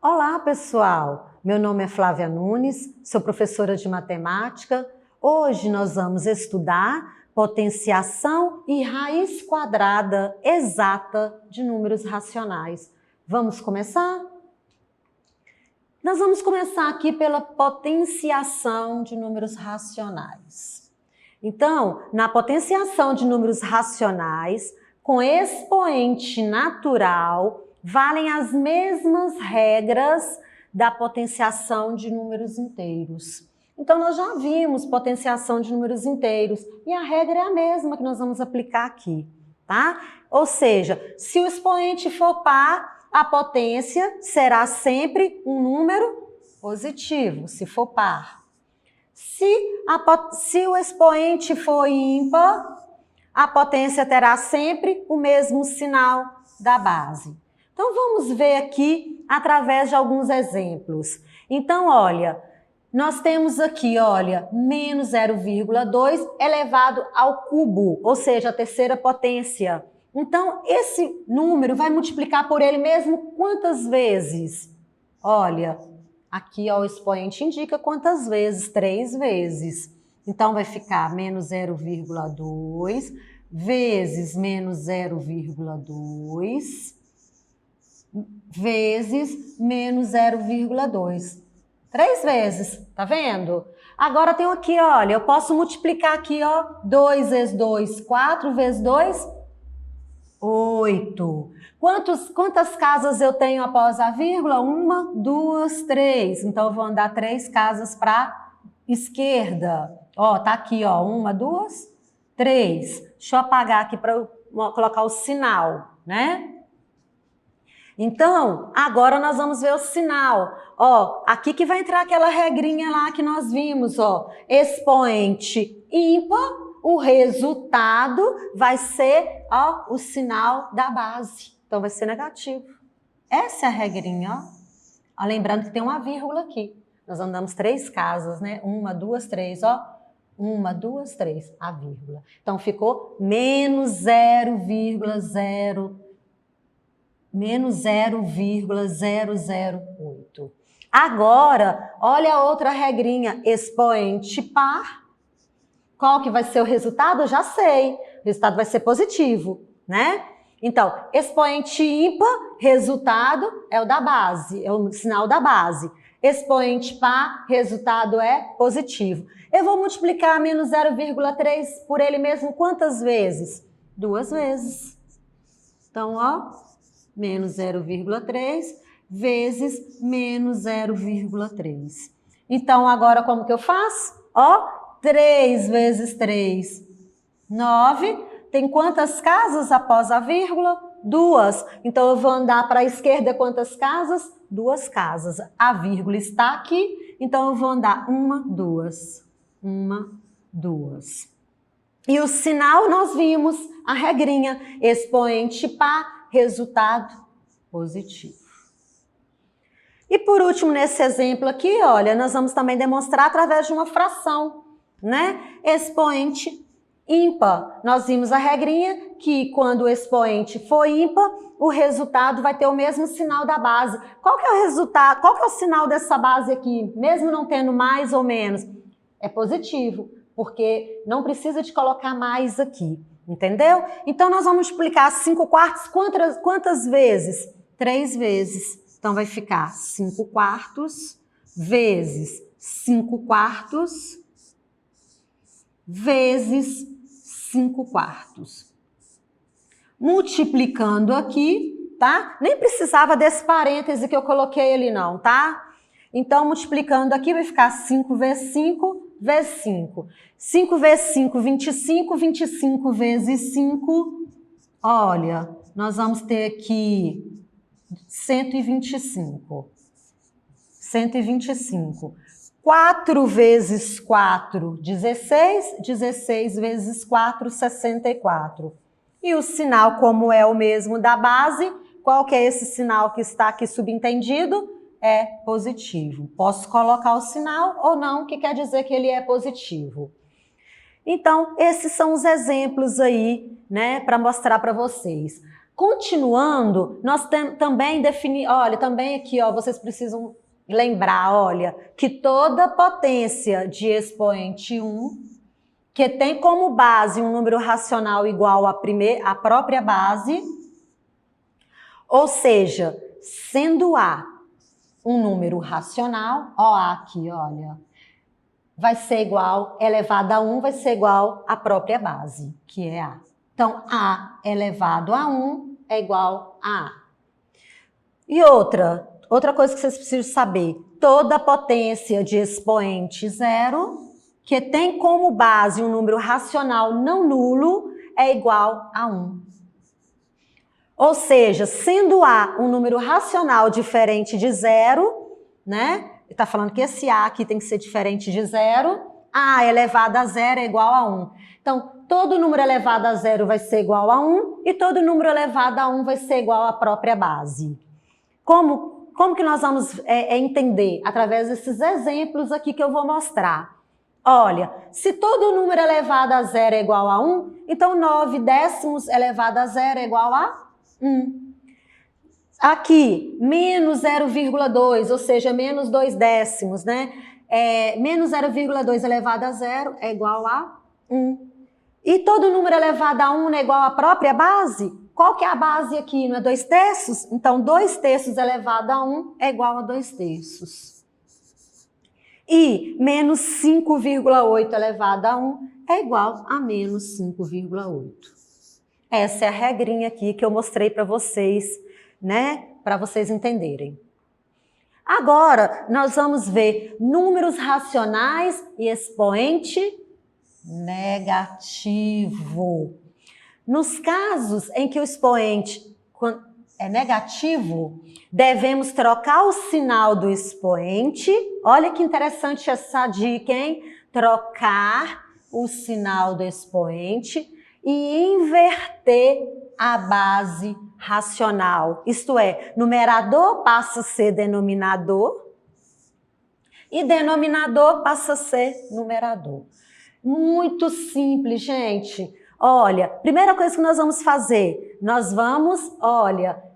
Olá, pessoal! Meu nome é Flávia Nunes, sou professora de matemática. Hoje nós vamos estudar potenciação e raiz quadrada exata de números racionais. Vamos começar? Nós vamos começar aqui pela potenciação de números racionais. Então, na potenciação de números racionais, com expoente natural, valem as mesmas regras da potenciação de números inteiros. Então, nós já vimos potenciação de números inteiros e a regra é a mesma que nós vamos aplicar aqui, tá? Ou seja, se o expoente for par, a potência será sempre um número positivo, se for par. Se o expoente for ímpar, a potência terá sempre o mesmo sinal da base. Então, vamos ver aqui através de alguns exemplos. Então, olha, nós temos aqui, olha, menos 0,2 elevado ao cubo, ou seja, a terceira potência. Então, esse número vai multiplicar por ele mesmo quantas vezes? Olha, aqui ó, o expoente indica quantas vezes, 3 vezes. Então, vai ficar menos 0,2 vezes menos 0,2 vezes menos 0,2. 3 vezes, tá vendo? Agora tem aqui, olha, eu posso multiplicar aqui, ó, 2 vezes 2, 4 vezes 2, 8. Quantas casas eu tenho após a vírgula? 1, 2, 3. Então, eu vou andar 3 casas para a esquerda. Ó, tá aqui, ó, 1, 2, 3. Deixa eu apagar aqui para eu colocar o sinal, né? Então, agora nós vamos ver o sinal. Ó, aqui que vai entrar aquela regrinha lá que nós vimos, ó. Expoente ímpar, o resultado vai ser, ó, o sinal da base. Então, vai ser negativo. Essa é a regrinha, ó. Lembrando que tem uma vírgula aqui. Nós andamos 3 casas, né? 1, 2, 3, ó. 1, 2, 3, a vírgula. Então, ficou menos 0,008. Agora, olha a outra regrinha, expoente par. Qual que vai ser o resultado? Eu já sei. O resultado vai ser positivo, né? Então, expoente ímpar, resultado é o da base, é o sinal da base. Expoente par, resultado é positivo. Eu vou multiplicar menos 0,3 por ele mesmo quantas vezes? 2 vezes. Então, ó, menos 0,3 vezes menos 0,3. Então, agora como que eu faço? Ó, 3 vezes 3, 9. Tem quantas casas após a vírgula? 2. Então, eu vou andar para a esquerda quantas casas? 2 casas. A vírgula está aqui, então eu vou andar 1, 2. 1, 2. E o sinal nós vimos, a regrinha, expoente par, resultado positivo. E por último, nesse exemplo aqui, olha, nós vamos também demonstrar através de uma fração, né? Expoente ímpar. Nós vimos a regrinha que quando o expoente for ímpar, o resultado vai ter o mesmo sinal da base. Qual que é o resultado? Qual que é o sinal dessa base aqui? Mesmo não tendo mais ou menos, é positivo, porque não precisa de colocar mais aqui, entendeu? Então, nós vamos multiplicar 5 quartos quantas vezes? 3 vezes. Então, vai ficar 5 quartos vezes 5 quartos vezes 5 quartos. Multiplicando aqui, tá? Nem precisava desse parêntese que eu coloquei ali não, tá? Então, multiplicando aqui vai ficar 5 vezes 5 vezes 5. 5 vezes 5, 25. 25 vezes 5, olha, nós vamos ter aqui 125. 125. 4 vezes 4, 16. 16 vezes 4, 64. E o sinal, como é o mesmo da base, qual que é esse sinal que está aqui subentendido? É positivo. Posso colocar o sinal ou não, que quer dizer que ele é positivo. Então, esses são os exemplos aí, né, para mostrar para vocês. Continuando, nós também definimos, olha, também aqui, ó, vocês precisam lembrar, olha, que toda potência de expoente 1, que tem como base um número racional igual à própria base, ou seja, sendo A um número racional, ó, A aqui, olha, vai ser igual, elevado a 1 vai ser igual à própria base, que é A. Então, A elevado a 1 é igual a A. E outra coisa que vocês precisam saber, toda potência de expoente 0, que tem como base um número racional não nulo, é igual a 1. Ou seja, sendo A um número racional diferente de 0, né? Ele está falando que esse A aqui tem que ser diferente de 0, A elevado a 0 é igual a 1. Então, todo número elevado a 0 vai ser igual a 1 e todo número elevado a 1 vai ser igual à própria base. Como que nós vamos entender? Através desses exemplos aqui que eu vou mostrar. Olha, se todo número elevado a 0 é igual a 1, então 9 décimos elevado a 0 é igual a 1. Aqui, menos 0,2, ou seja, menos 2 décimos, né? Menos 0,2 elevado a 0 é igual a 1. E todo número elevado a 1 é igual à própria base? Qual que é a base aqui? Não é 2 terços? Então, 2 terços elevado a 1 é igual a 2 terços. E menos 5,8 elevado a 1 é igual a menos 5,8. Essa é a regrinha aqui que eu mostrei para vocês, né? Para vocês entenderem. Agora, nós vamos ver números racionais e expoente negativo. Nos casos em que o expoente é negativo, devemos trocar o sinal do expoente. Olha que interessante essa dica, hein? Trocar o sinal do expoente e inverter a base racional. Isto é, numerador passa a ser denominador e denominador passa a ser numerador. Muito simples, gente. Olha, primeira coisa que nós vamos fazer,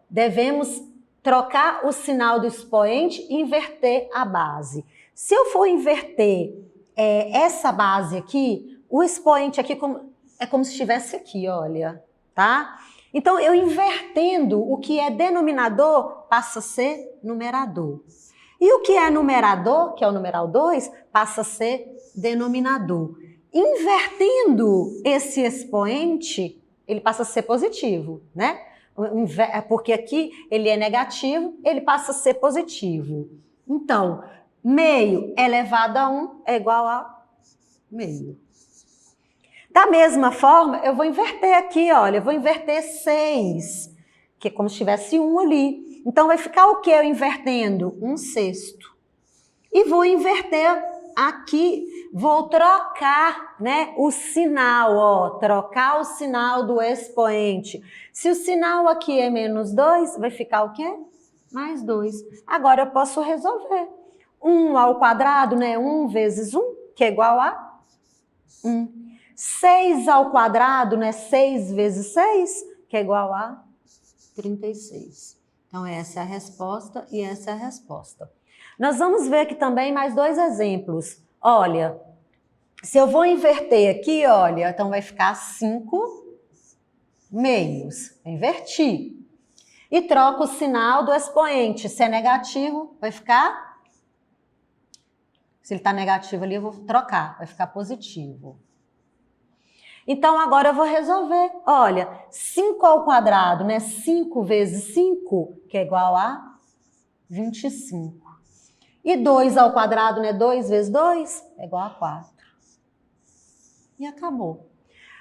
devemos trocar o sinal do expoente e inverter a base. Se eu for inverter essa base aqui, o expoente aqui é como se estivesse aqui, olha, tá? Então, eu invertendo o que é denominador, passa a ser numerador. E o que é numerador, que é o numeral 2, passa a ser denominador. Invertendo esse expoente, ele passa a ser positivo, né? Porque aqui ele é negativo, ele passa a ser positivo. Então, meio elevado a 1 é igual a meio. Da mesma forma, eu vou inverter aqui, olha, eu vou inverter 6, que é como se tivesse 1 ali. Então, vai ficar o que eu invertendo? 1/6. E vou inverter aqui, vou trocar, né, o sinal, ó, trocar o sinal do expoente. Se o sinal aqui é menos 2, vai ficar o quê? Mais 2. Agora eu posso resolver. 1 ao quadrado, né, 1 vezes 1, que é igual a 1. 6 ao quadrado, né, 6 vezes 6, que é igual a 36. Então, essa é a resposta e essa é a resposta. Nós vamos ver aqui também mais 2 exemplos. Olha, se eu vou inverter aqui, olha, então vai ficar 5 meios. Inverti. E troco o sinal do expoente. Se é negativo, vai ficar... Se ele está negativo ali, eu vou trocar. Vai ficar positivo. Então, agora eu vou resolver. Olha, 5 ao quadrado, né? 5 vezes 5, que é igual a 25. E 2 ao quadrado, né? 2 vezes 2 é igual a 4. E acabou.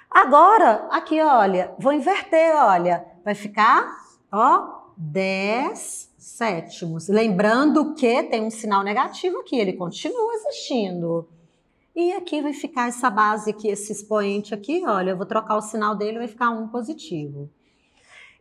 Agora, aqui, olha, vou inverter, olha. Vai ficar, ó, 10 sétimos. Lembrando que tem um sinal negativo aqui, ele continua existindo. E aqui vai ficar essa base aqui, esse expoente aqui, olha, eu vou trocar o sinal dele, vai ficar 1 positivo.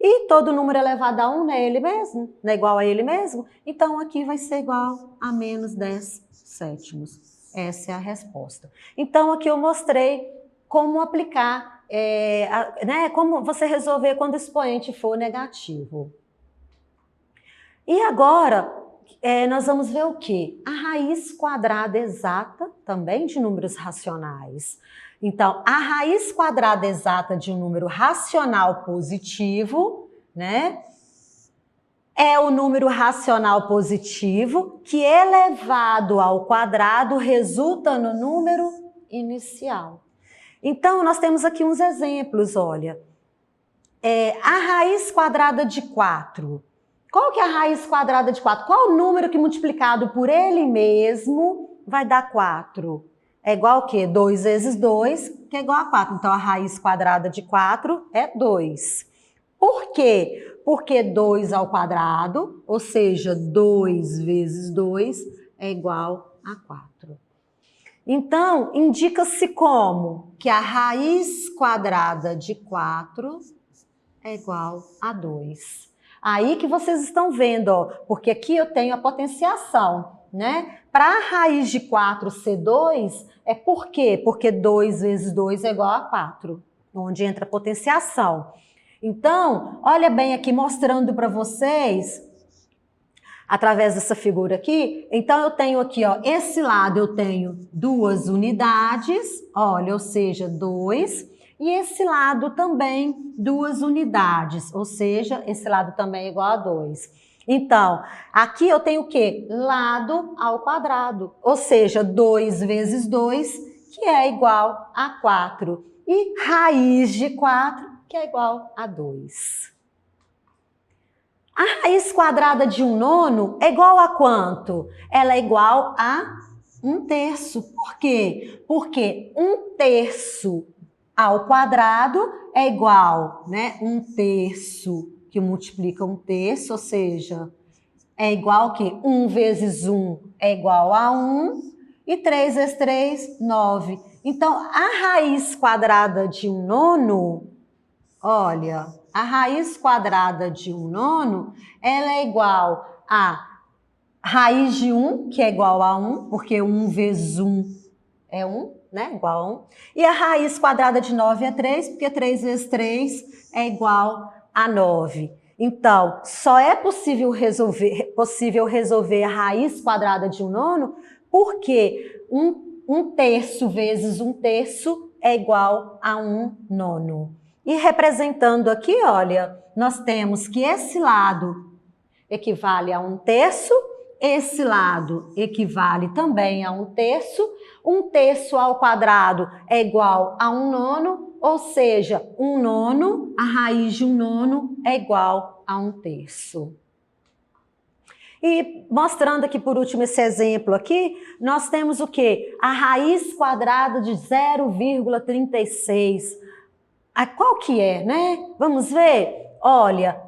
E todo número elevado a 1 não é ele mesmo? Não é igual a ele mesmo? Então, aqui vai ser igual a menos 10 sétimos. Essa é a resposta. Então, aqui eu mostrei como aplicar né, como você resolver quando o expoente for negativo. E agora, nós vamos ver o quê? A raiz quadrada exata também de números racionais. Então, a raiz quadrada exata de um número racional positivo, né? É o número racional positivo que, elevado ao quadrado, resulta no número inicial. Então, nós temos aqui uns exemplos, olha. A raiz quadrada de 4. Qual que é a raiz quadrada de 4? Qual o número que multiplicado por ele mesmo vai dar 4? É igual a quê? 2 vezes 2, que é igual a 4. Então, a raiz quadrada de 4 é 2. Por quê? Porque 2 ao quadrado, ou seja, 2 vezes 2 é igual a 4. Então, indica-se como que a raiz quadrada de 4 é igual a 2. Aí que vocês estão vendo, ó, porque aqui eu tenho a potenciação, né? Para a raiz de 4 ser 2, é por quê? Porque 2 vezes 2 é igual a 4, onde entra a potenciação. Então, olha bem aqui, mostrando para vocês, através dessa figura aqui. Então, eu tenho aqui, ó, esse lado eu tenho 2 unidades, olha, ou seja, 2. E esse lado também 2 unidades, ou seja, esse lado também é igual a 2. Então, aqui eu tenho o quê? Lado ao quadrado, ou seja, 2 vezes 2, que é igual a 4. E raiz de 4, que é igual a 2. A raiz quadrada de 1/9 é igual a quanto? Ela é igual a 1/3. Por quê? Porque 1/3 ao quadrado é igual, né? 1/3 que multiplica 1/3, ou seja, é igual que 1 vezes 1 é igual a 1, e 3 vezes 3, 9. Então, a raiz quadrada de 1/9, olha, a raiz quadrada de 1/9, ela é igual a raiz de 1, que é igual a 1, porque 1 vezes 1 é 1, né? Igual a 1. E a raiz quadrada de 9 é 3, porque 3 vezes 3 é igual a 9. Então, só é possível resolver a raiz quadrada de 1/9 porque 1/3 vezes 1/3 é igual a 1/9. E representando aqui, olha, nós temos que esse lado equivale a 1/3, esse lado equivale também a 1/3, 1/3 ao quadrado é igual a 1/9, ou seja, 1/9, a raiz de 1/9 é igual a 1/3. E mostrando aqui por último esse exemplo aqui, nós temos o quê? A raiz quadrada de 0,36. Qual que é, né? Vamos ver? Olha,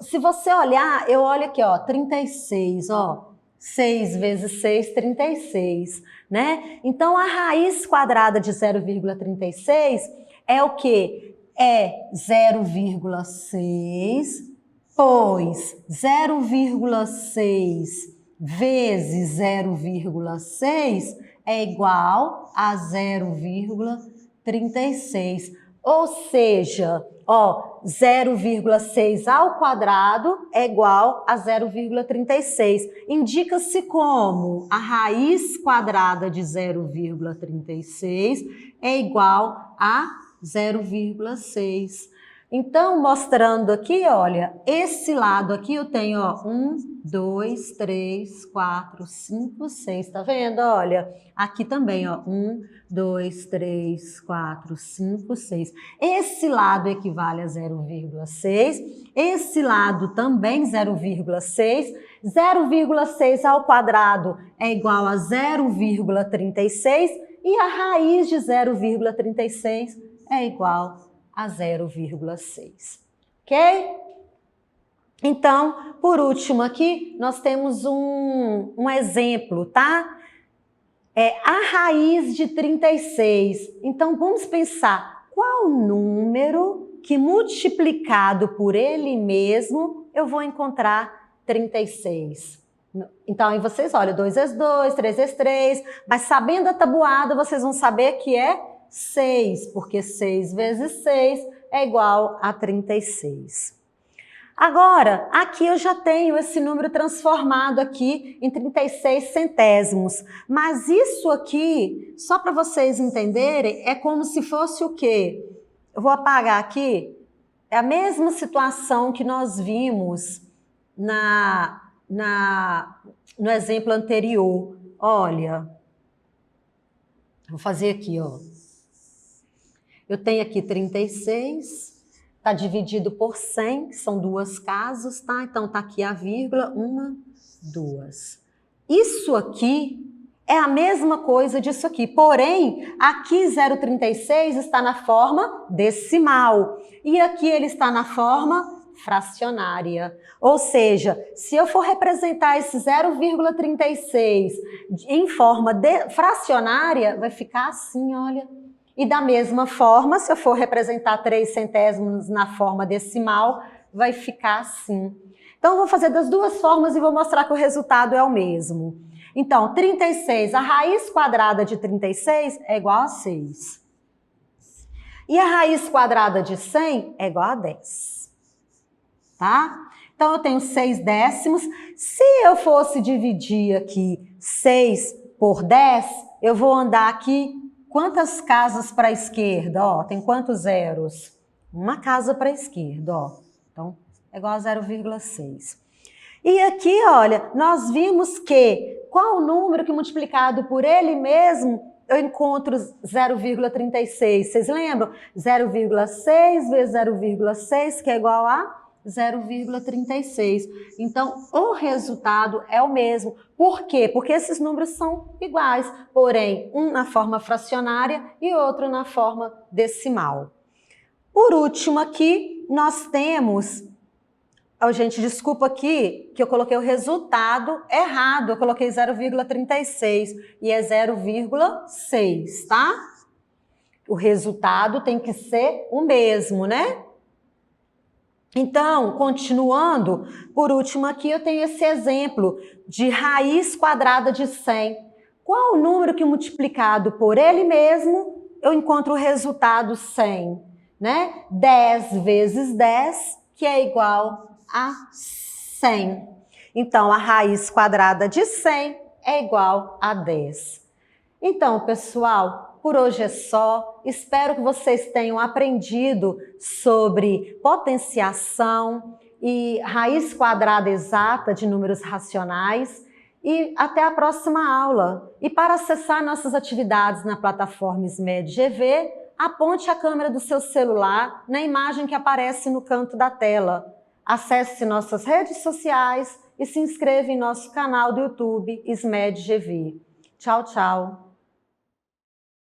se você olhar, eu olho aqui, ó, 36, ó. 6 vezes 6, 36, né? Então, a raiz quadrada de 0,36 é o quê? É 0,6, pois 0,6 vezes 0,6 é igual a 0,36. Ou seja, ó, 0,6 ao quadrado é igual a 0,36. Indica-se como a raiz quadrada de 0,36 é igual a 0,6. Então, mostrando aqui, olha, esse lado aqui eu tenho, ó, 1, 2, 3, 4, 5, 6, tá vendo? Olha, aqui também, ó, 1, 2, 3, 4, 5, 6. Esse lado equivale a 0,6, esse lado também 0,6. 0,6 ao quadrado é igual a 0,36 e a raiz de 0,36 é igual a 0,6, ok? Então, por último aqui, nós temos um exemplo, tá? A raiz de 36. Então, vamos pensar, qual número que multiplicado por ele mesmo eu vou encontrar 36? Então, aí vocês olham, 2 vezes 2, 3 vezes 3, mas sabendo a tabuada, vocês vão saber que é 6, porque 6 vezes 6 é igual a 36. Agora, aqui eu já tenho esse número transformado aqui em 36 centésimos. Mas isso aqui, só para vocês entenderem, é como se fosse o quê? Eu vou apagar aqui. É a mesma situação que nós vimos no exemplo anterior. Olha, vou fazer aqui, ó. Eu tenho aqui 36... Está dividido por 100, que são 2 casas, tá? Então, tá aqui a vírgula, 1, 2. Isso aqui é a mesma coisa disso aqui, porém, aqui 0,36 está na forma decimal e aqui ele está na forma fracionária. Ou seja, se eu for representar esse 0,36 em forma fracionária, vai ficar assim, olha. E da mesma forma, se eu for representar 3 centésimos na forma decimal, vai ficar assim. Então, eu vou fazer das duas formas e vou mostrar que o resultado é o mesmo. Então, 36, a raiz quadrada de 36 é igual a 6. E a raiz quadrada de 100 é igual a 10. Tá? Então, eu tenho 6 décimos. Se eu fosse dividir aqui 6 por 10, eu vou andar aqui quantas casas para a esquerda? Ó, tem quantos zeros? Uma casa para a esquerda, ó. Então, é igual a 0,6. E aqui, olha, nós vimos que qual o número que multiplicado por ele mesmo eu encontro 0,36? Vocês lembram? 0,6 vezes 0,6, que é igual a 0,36. Então, o resultado é o mesmo. Por quê? Porque esses números são iguais, porém, um na forma fracionária e outro na forma decimal. Por último aqui, nós temos... Oh, gente, desculpa aqui que eu coloquei o resultado errado. Eu coloquei 0,36 e é 0,6, tá? O resultado tem que ser o mesmo, né? Então, continuando, por último aqui eu tenho esse exemplo de raiz quadrada de 100. Qual o número que multiplicado por ele mesmo eu encontro o resultado 100? Né? 10 vezes 10, que é igual a 100. Então, a raiz quadrada de 100 é igual a 10. Então, pessoal, por hoje é só. Espero que vocês tenham aprendido sobre potenciação e raiz quadrada exata de números racionais. E até a próxima aula. E para acessar nossas atividades na plataforma SMED GV, aponte a câmera do seu celular na imagem que aparece no canto da tela. Acesse nossas redes sociais e se inscreva em nosso canal do YouTube SMED GV. Tchau, tchau!